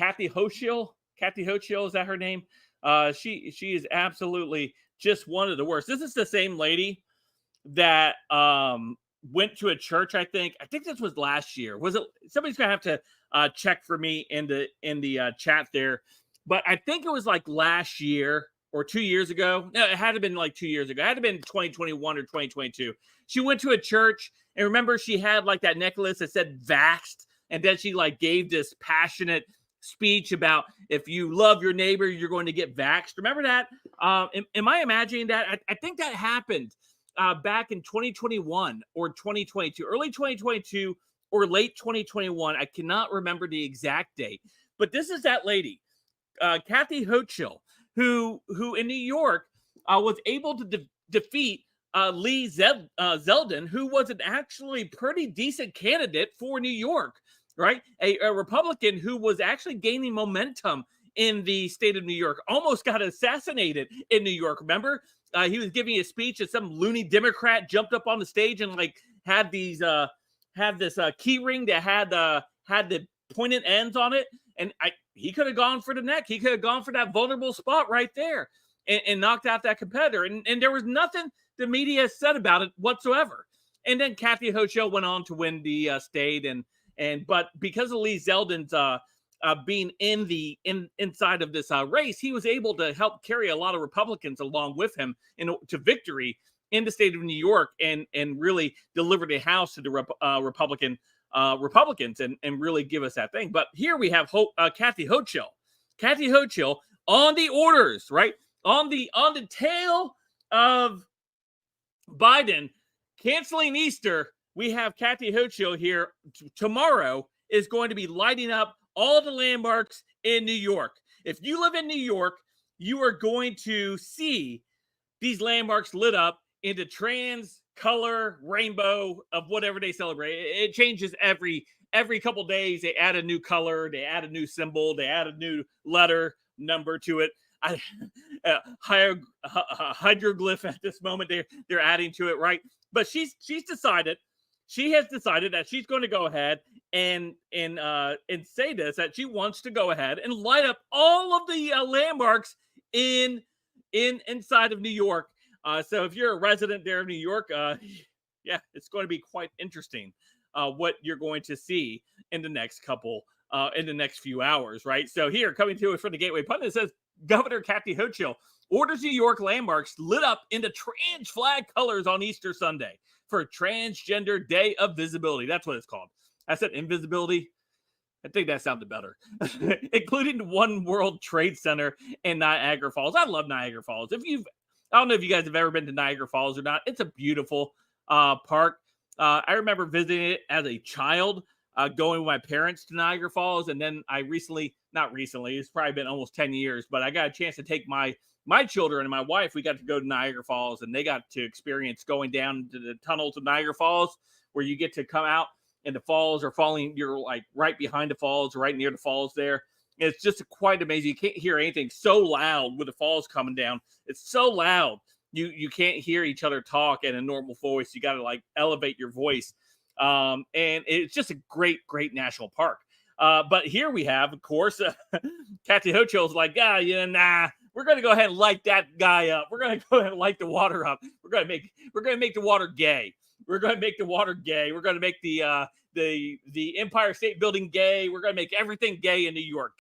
Kathy Hochul. Kathy Hochul, is that her name? She is absolutely just one of the worst. This is the same lady that went to a church. I think this was last year. Was it? Somebody's gonna have to check for me in the chat there. But I think it was like last year or 2 years ago. No, it had to been like 2 years ago. It had to been 2021 or 2022. She went to a church, and remember, she had like that necklace that said "vaxxed," and then she like gave this passionate speech about if you love your neighbor, you're going to get vaxxed. Remember that? Am I imagining that? I think that happened back in 2021 or 2022, early 2022 or late 2021. I cannot remember the exact date, but this is that lady, Kathy Hochul, who in New York was able to defeat Lee Zeldin, who was an actually pretty decent candidate for New York, right? A Republican who was actually gaining momentum in the state of New York, almost got assassinated in New York. Remember, he was giving a speech, and some loony Democrat jumped up on the stage and like had these had this key ring that had the pointed ends on it, and he could have gone for the neck. He could have gone for that vulnerable spot right there and knocked out that competitor. And there was nothing the media said about it whatsoever. And then Kathy Hochul went on to win the state, but because of Lee Zeldin's being inside of this race, he was able to help carry a lot of Republicans along with him to victory in the state of New York, and really deliver the House to the Republicans and really give us that thing. But here we have Kathy Hochul on the orders, right? On the tail of Biden canceling Easter. We have Kathy Hochul here tomorrow is going to be lighting up all the landmarks in New York. If you live in New York, you are going to see these landmarks lit up into trans color rainbow of whatever they celebrate. It changes every couple days. They add a new color, they add a new symbol, they add a new letter number to it. Hieroglyph at this moment they're adding to it, right? But she has decided that she's going to go ahead and say this, that she wants to go ahead and light up all of the landmarks inside of New York. So if you're a resident there in New York, yeah, it's going to be quite interesting what you're going to see in the next few hours, right? So here, coming to us from the Gateway Pundit, it says Governor Kathy Hochul orders New York landmarks lit up into trans flag colors on Easter Sunday for Transgender Day of Visibility. That's what it's called. I said invisibility. I think that sounded better. Including the One World Trade Center in Niagara Falls. I love Niagara Falls. I don't know if you guys have ever been to Niagara Falls or not. It's a beautiful park. I remember visiting it as a child, going with my parents to Niagara Falls. And then not recently, it's probably been almost 10 years, but I got a chance to take my children and my wife. We got to go to Niagara Falls, and they got to experience going down to the tunnels of Niagara Falls, where you get to come out and the falls are falling. You're like right behind the falls, right near the falls there. It's just quite amazing. You can't hear anything, so loud with the falls coming down. It's so loud. You can't hear each other talk in a normal voice. You got to like elevate your voice. And it's just a great, great national park. But here we have, of course, Kathy Hochul's like, nah, we're going to go ahead and light that guy up. We're going to go ahead and light the water up. We're going to make the water gay. We're going to make the water gay. We're going to make the Empire State Building gay. We're going to make everything gay in New York.